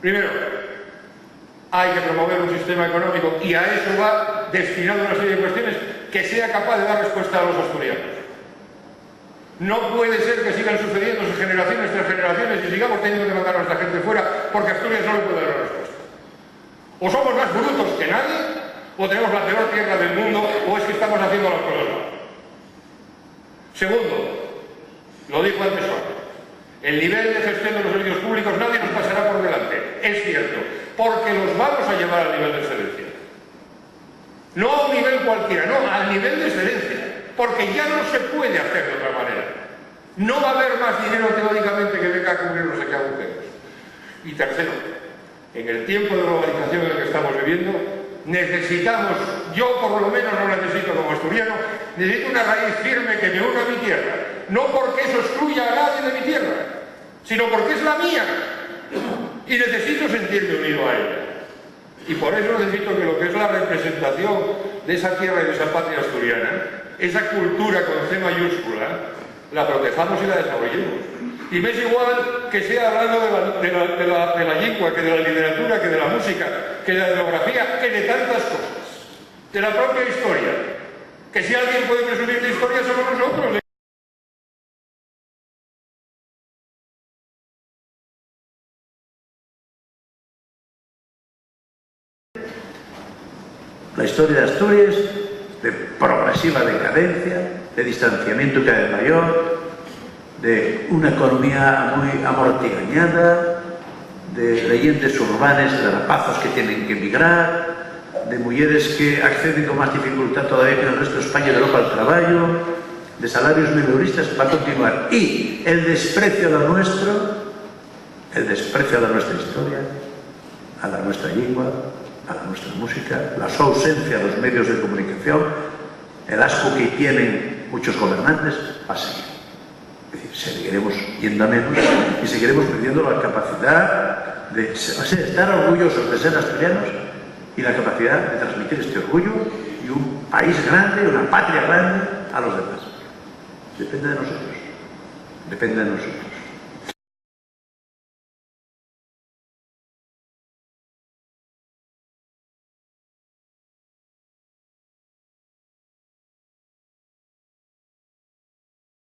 Primero, hay que promover un sistema económico, y a eso va destinado una serie de cuestiones, que sea capaz de dar respuesta a los asturianos. No puede ser que sigan sucediéndose generaciones tras generaciones y sigamos teniendo que mandar a nuestra gente fuera porque Asturias no le puede dar una respuesta. O somos más brutos que nadie, o tenemos la peor tierra del mundo, o es que estamos haciendo las cosas mal. Segundo, lo dijo antes Juan, el nivel de gestión de los servicios públicos nadie nos pasará por delante. Es cierto, porque los vamos a llevar al nivel de excelencia. No a un nivel cualquiera, no, al nivel de excelencia. Porque ya no se puede hacer de otra manera. No va a haber más dinero teóricamente que venga a cubrir no sé qué agujeros. Y tercero, en el tiempo de globalización en el que estamos viviendo, necesitamos, yo por lo menos no necesito como asturiano, necesito una raíz firme que me una a mi tierra. No porque eso excluya a nadie de mi tierra, sino porque es la mía. Y necesito sentirme unido a ella. Y por eso necesito que lo que es la representación de esa tierra y de esa patria asturiana, esa cultura con C mayúscula, la protejamos y la desarrollemos. Y me es igual que sea hablando de la lengua, que de la literatura, que de la música, que de la etnografía, que de tantas cosas. De la propia historia. Que si alguien puede presumir de historia somos nosotros. La historia de Asturias, de progresiva decadencia, de distanciamiento cada vez mayor, de una economía muy amortigañada, de leyendas urbanas de rapazos que tienen que emigrar, de mujeres que acceden con más dificultad todavía que en el resto de España y de Europa al trabajo, de salarios mileuristas, va a continuar. Y el desprecio a lo nuestro, el desprecio a la nuestra historia, a la nuestra lengua, a la nuestra música, la su ausencia a los medios de comunicación, el asco que tienen muchos gobernantes, va a seguir. Es decir, seguiremos yendo a menos y seguiremos perdiendo la capacidad de estar orgullosos de ser asturianos y la capacidad de transmitir este orgullo y un país grande, una patria grande a los demás. Depende de nosotros. Depende de nosotros.